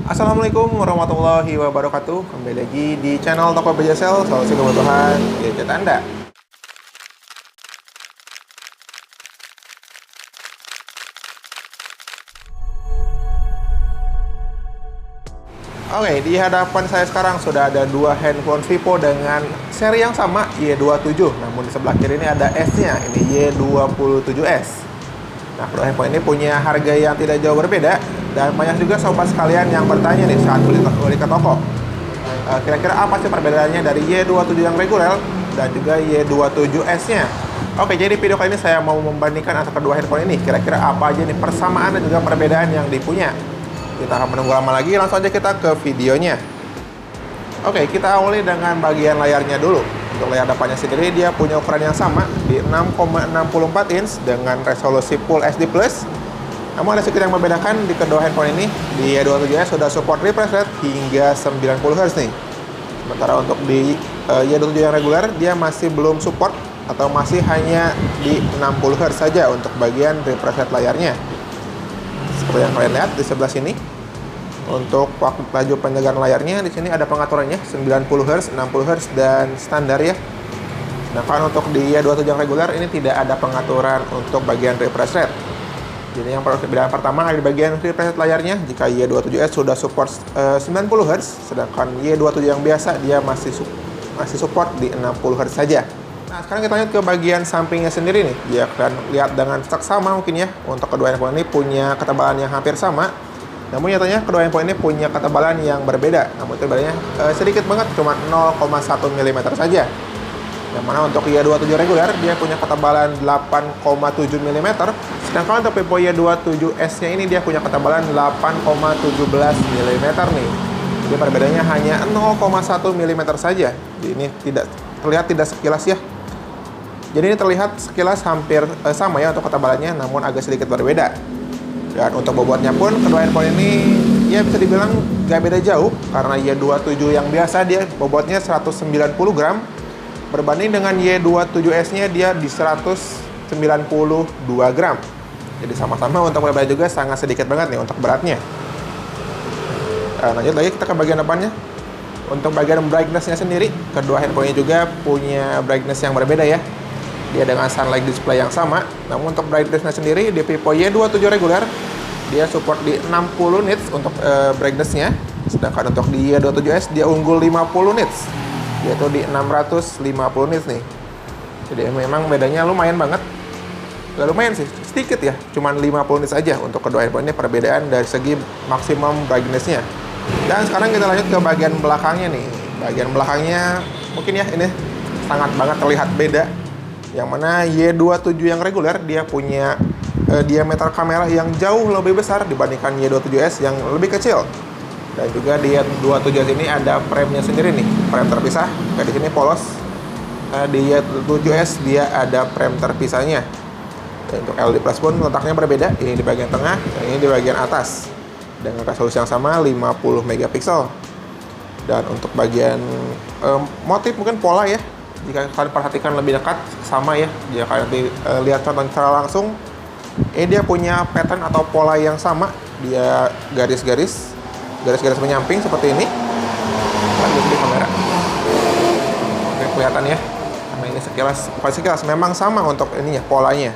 Assalamualaikum warahmatullahi wabarakatuh. Kembali lagi di channel Tokopedia Sel, solusi kebutuhan gadget Anda. Oke, di hadapan saya sekarang sudah ada dua handphone Vivo dengan seri yang sama, Y27. Namun di sebelah kiri ini ada S-nya, ini Y27S. Nah, kedua handphone ini punya harga yang tidak jauh berbeda, dan banyak juga sobat sekalian yang bertanya nih saat beli ke toko. Kira-kira apa sih perbedaannya dari Y27 yang reguler dan juga Y27S-nya? Oke, jadi video kali ini saya mau membandingkan antara kedua handphone ini. Kira-kira apa aja nih persamaan dan juga perbedaan yang dipunya. Kita akan menunggu lama lagi, langsung aja kita ke videonya. Oke, kita awali dengan bagian layarnya dulu. Untuk layar depannya sendiri, dia punya ukuran yang sama di 6,64 inch dengan resolusi Full HD+. Namun ada sedikit yang membedakan di kedua handphone ini. Di Y27S sudah support refresh rate hingga 90 Hz nih. Sementara untuk di Y27 yang reguler, dia masih belum support atau masih hanya di 60 Hz saja untuk bagian refresh rate layarnya. Seperti yang kalian lihat di sebelah sini. Untuk waktu laju penyegaran layarnya di sini ada pengaturannya 90 Hz, 60 Hz dan standar ya. Sedangkan untuk di Y27 yang reguler ini tidak ada pengaturan untuk bagian refresh rate. Jadi yang perbedaan pertama ada di bagian refresh rate layarnya. Jika Y27S sudah support 90 Hz, sedangkan Y27 yang biasa dia masih support di 60 Hz saja. Nah, sekarang kita lanjut ke bagian sampingnya sendiri nih. Dia akan lihat dengan seksama mungkin ya. Untuk kedua handphone ini punya ketebalan yang hampir sama. Namun nyatanya kedua handphone ini punya ketebalan yang berbeda. Namun itu bedanya sedikit banget, cuma 0,1 mm saja. Yang mana untuk Y27 reguler dia punya ketebalan 8,7 mm. Sedangkan untuk Vivo Y27S-nya ini dia punya ketebalan 8,17 mm nih. Jadi perbedaannya hanya 0,1 mm saja. Jadi ini terlihat tidak sekilas ya. Jadi ini terlihat sekilas hampir sama ya untuk ketebalannya, namun agak sedikit berbeda. Dan untuk bobotnya pun kedua handphone ini ya bisa dibilang gak beda jauh, karena Y27 yang biasa dia bobotnya 190 gram berbanding dengan Y27S-nya dia di 192 gram. Jadi sama-sama untuk berbeda juga sangat sedikit banget nih untuk beratnya. Lanjut lagi kita ke bagian depannya. Untuk bagian brightness-nya sendiri, kedua handphone ini juga punya brightness yang berbeda ya. Dia dengan sunlight display yang sama. Namun untuk brightness-nya sendiri di Vivo Y27 reguler dia support di 60 nits untuk brightness-nya. Sedangkan untuk di Y27S dia unggul 50 nits, yaitu di 650 nits nih. Jadi memang bedanya lumayan banget. Gak lumayan sih, sedikit ya, cuman 50 nits aja untuk kedua handphone ini perbedaan dari segi maksimum brightness-nya. Dan sekarang kita lanjut ke bagian belakangnya nih. Bagian belakangnya mungkin ya ini sangat banget terlihat beda. Yang mana Y27 yang reguler dia punya diameter kamera yang jauh lebih besar dibandingkan Y27S yang lebih kecil. Dan juga di Y27S ini ada frame-nya sendiri nih, frame terpisah. Kayak di sini polos. Di Y27S dia ada frame terpisahnya. Dan untuk LED Plus pun letaknya berbeda. Ini di bagian tengah, ini di bagian atas. Dengan resolusi yang sama 50 megapiksel. Dan untuk bagian motif mungkin pola ya. Jika kalian perhatikan lebih dekat sama ya. Jika kalian lihat contoh secara langsung, dia punya pattern atau pola yang sama. Dia garis-garis menyamping seperti ini. Lanjut di kamera. Oke, kelihatan ya. Karena ini bukan sekilas, memang sama untuk ininya, polanya.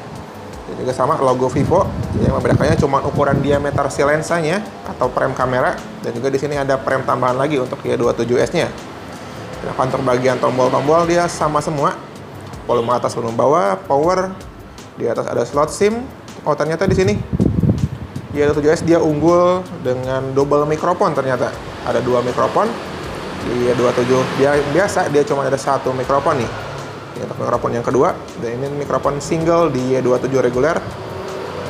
Dan juga sama logo Vivo. Yang membedakannya cuma ukuran diameter si lensanya atau frame kamera. Dan juga di sini ada frame tambahan lagi untuk Y27S-nya. Nah, untuk bagian tombol-tombol dia sama semua. Volume atas, volume bawah, power. Di atas ada slot SIM. Oh, ternyata di sini Y27S dia unggul dengan double mikrofon ternyata. Ada dua mikrofon. Di Y27 dia biasa dia cuma ada satu mikrofon nih. Ini untuk mikrofon yang kedua. Dan ini mikrofon single di Y27 reguler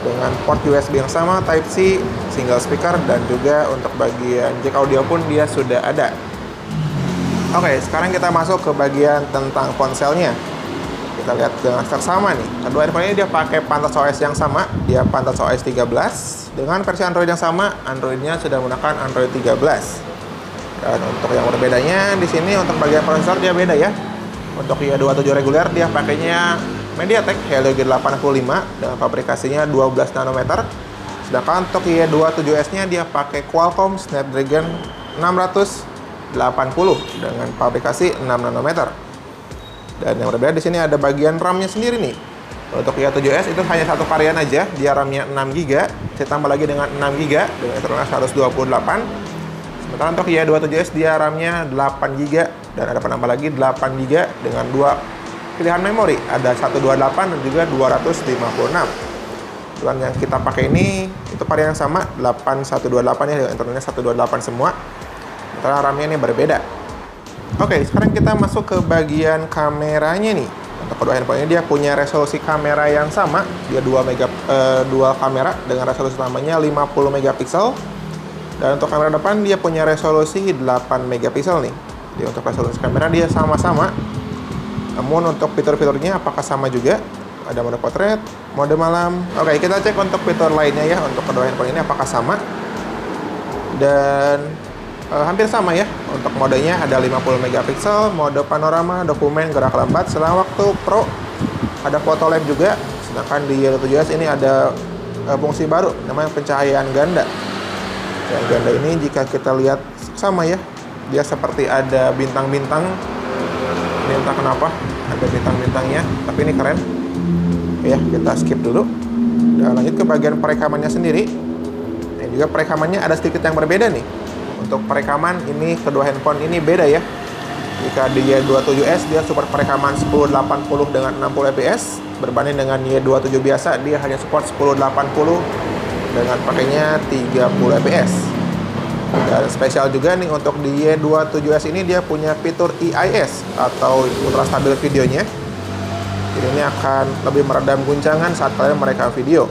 dengan port USB yang sama, Type C, single speaker, dan juga untuk bagian jack audio pun dia sudah ada. Oke, sekarang kita masuk ke bagian tentang ponselnya. Kita lihat dengan seksama nih. Kedua handphone ini dia pakai pantas OS yang sama. Dia pantas OS 13 dengan versi Android yang sama. Androidnya sudah menggunakan Android 13. Dan untuk yang berbedanya di sini untuk bagian prosesor dia beda ya. Untuk Y27 reguler dia pakainya MediaTek Helio G85 dengan fabrikasinya 12 nanometer. Sedangkan untuk Y27S-nya dia pakai Qualcomm Snapdragon 680 dengan pabrikasi 6 nanometer. Dan yang berbeda di sini ada bagian RAM-nya sendiri nih. Untuk Y7S itu hanya satu varian aja, dia RAM-nya 6GB, saya tambah lagi dengan 6GB dengan internal 128. Sementara untuk Y27S dia RAM-nya 8GB dan ada penambah lagi 8GB dengan dua pilihan memori, ada 128 dan juga 256. Dan yang kita pakai ini itu varian yang sama 8128 ya, dengan internalnya 128 semua. Sementara RAM-nya ini berbeda. Oke, sekarang kita masuk ke bagian kameranya nih. Untuk kedua handphone ini dia punya resolusi kamera yang sama, dia dual kamera dengan resolusi utamanya 50 megapiksel. Dan untuk kamera depan dia punya resolusi 8 megapiksel nih. Jadi untuk resolusi kamera dia sama-sama. Namun untuk fitur-fiturnya apakah sama juga? Ada mode potret, mode malam. Oke, kita cek untuk fitur lainnya ya. Untuk kedua handphone ini apakah sama? Dan hampir sama ya. Untuk modenya ada 50 megapiksel, mode panorama, dokumen, gerak lambat, selang waktu, pro, ada photo lab juga. Sedangkan di Y27S ini ada fungsi baru namanya pencahayaan ganda. Yang ganda ini jika kita lihat sama ya, dia seperti ada bintang-bintang. Ini entah kenapa ada bintang-bintangnya, tapi ini keren. Ya, kita skip dulu. Dan lanjut ke bagian perekamannya sendiri. Dan juga perekamannya ada sedikit yang berbeda nih. Untuk perekaman ini kedua handphone ini beda ya. Jika di Y27S dia support perekaman 1080 dengan 60 fps, berbanding dengan Y27 biasa dia hanya support 1080 dengan pakainya 30 fps. Dan spesial juga nih untuk di Y27S ini dia punya fitur EIS atau ultra stabil videonya. Jadi ini akan lebih meredam guncangan saat kalian merekam video.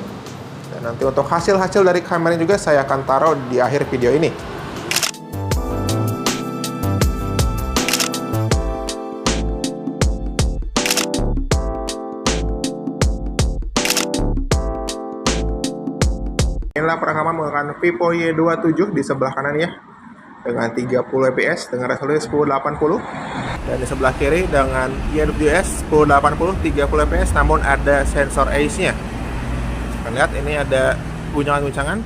Dan nanti untuk hasil-hasil dari kameranya juga saya akan taruh di akhir video ini. Inilah perekaman menggunakan Vivo Y27 di sebelah kanan ya, dengan 30 fps dengan resolusi 1080, dan di sebelah kiri dengan Y27S 1080 30 fps namun ada sensor ACE-nya. Kita lihat ini ada guncangan-guncangan.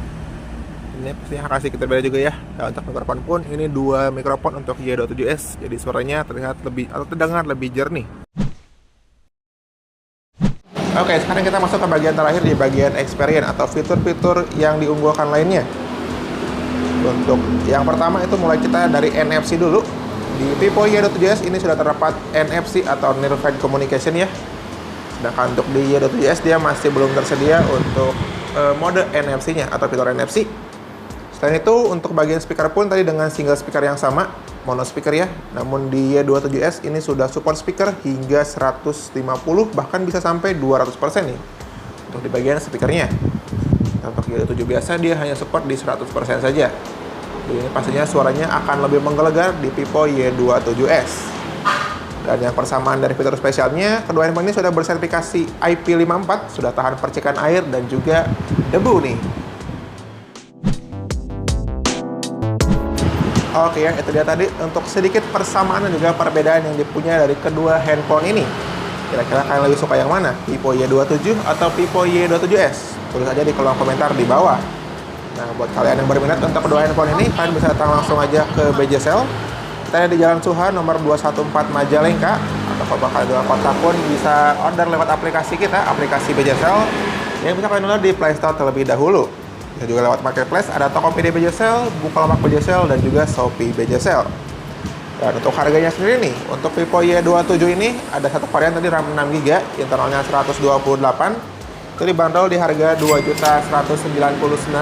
Ini pasti akan sedikit berbeda juga ya. Dan untuk mikrofon pun ini dua mikrofon untuk Y27S, jadi suaranya terlihat lebih atau terdengar lebih jernih. Oke, sekarang kita masuk ke bagian terakhir di bagian experience atau fitur-fitur yang diunggulkan lainnya. Untuk yang pertama itu mulai kita dari NFC dulu. Di Vivo Y27S ini sudah terdapat NFC atau Near Field Communication ya. Sedangkan untuk di Y27S dia masih belum tersedia untuk mode NFC-nya atau fitur NFC. Selain itu untuk bagian speaker pun tadi dengan single speaker yang sama, mono speaker ya. Namun di Y27S ini sudah support speaker hingga 150 bahkan bisa sampai 200% nih untuk di bagian speakernya. Untuk Y27 biasa dia hanya support di 100% saja. Jadi ini pastinya suaranya akan lebih menggelegar di Vivo Y27S. Dan yang persamaan dari fitur spesialnya, kedua handphone ini sudah bersertifikasi IP54, sudah tahan percikan air dan juga debu nih. Oke ya, itu dia tadi untuk sedikit persamaan dan juga perbedaan yang dipunya dari kedua handphone ini. Kira-kira kalian lebih suka yang mana? Vivo Y27 atau Vivo Y27S? Tulis aja di kolom komentar di bawah. Nah, buat kalian yang berminat untuk kedua handphone ini, kalian bisa datang langsung aja ke BJSL. Kita ada di Jalan Suha nomor 214 Majalengka. Atau kalau kalian di luar kota pun bisa order lewat aplikasi kita, aplikasi BJSL, yang bisa kalian download di Play Store terlebih dahulu. Bisa juga lewat marketplace, ada Tokopedia BJSL, Bukalapak BJSL, dan juga Shopee BJSL. Dan untuk harganya sendiri nih, untuk Vivo Y27 ini ada satu varian tadi RAM 6GB, internalnya 128. Itu dibanderol di harga Rp2.199.000.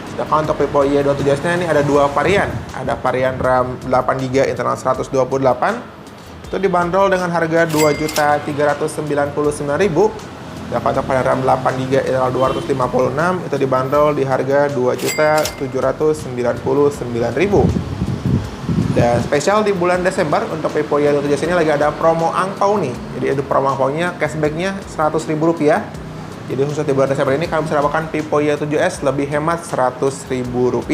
Sedangkan untuk Vivo Y27S-nya ini ada dua varian. Ada varian RAM 8GB internal 128. Itu dibanderol dengan harga Rp2.399.000. Dapat untuk varian RAM 8GB internal 256 itu dibanderol di harga Rp2.799.000. Dan spesial di bulan Desember untuk Vivo Y27 ini lagi ada promo angpau nih. Jadi ada promo angpaunya, cashbacknya Rp100.000. Jadi khusus di bulan Desember ini kalian bisa dapatkan Vivo Y27S lebih hemat Rp100.000.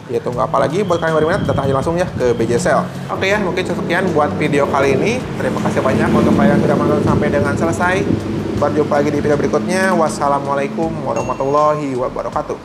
Ya tunggu apa lagi buat kalian berminat, datang aja langsung ya ke BJSL. Oke ya, mungkin sekian buat video kali ini. Terima kasih banyak untuk kalian yang sudah menonton sampai dengan selesai. Berjumpa lagi di video berikutnya. Wassalamualaikum warahmatullahi wabarakatuh.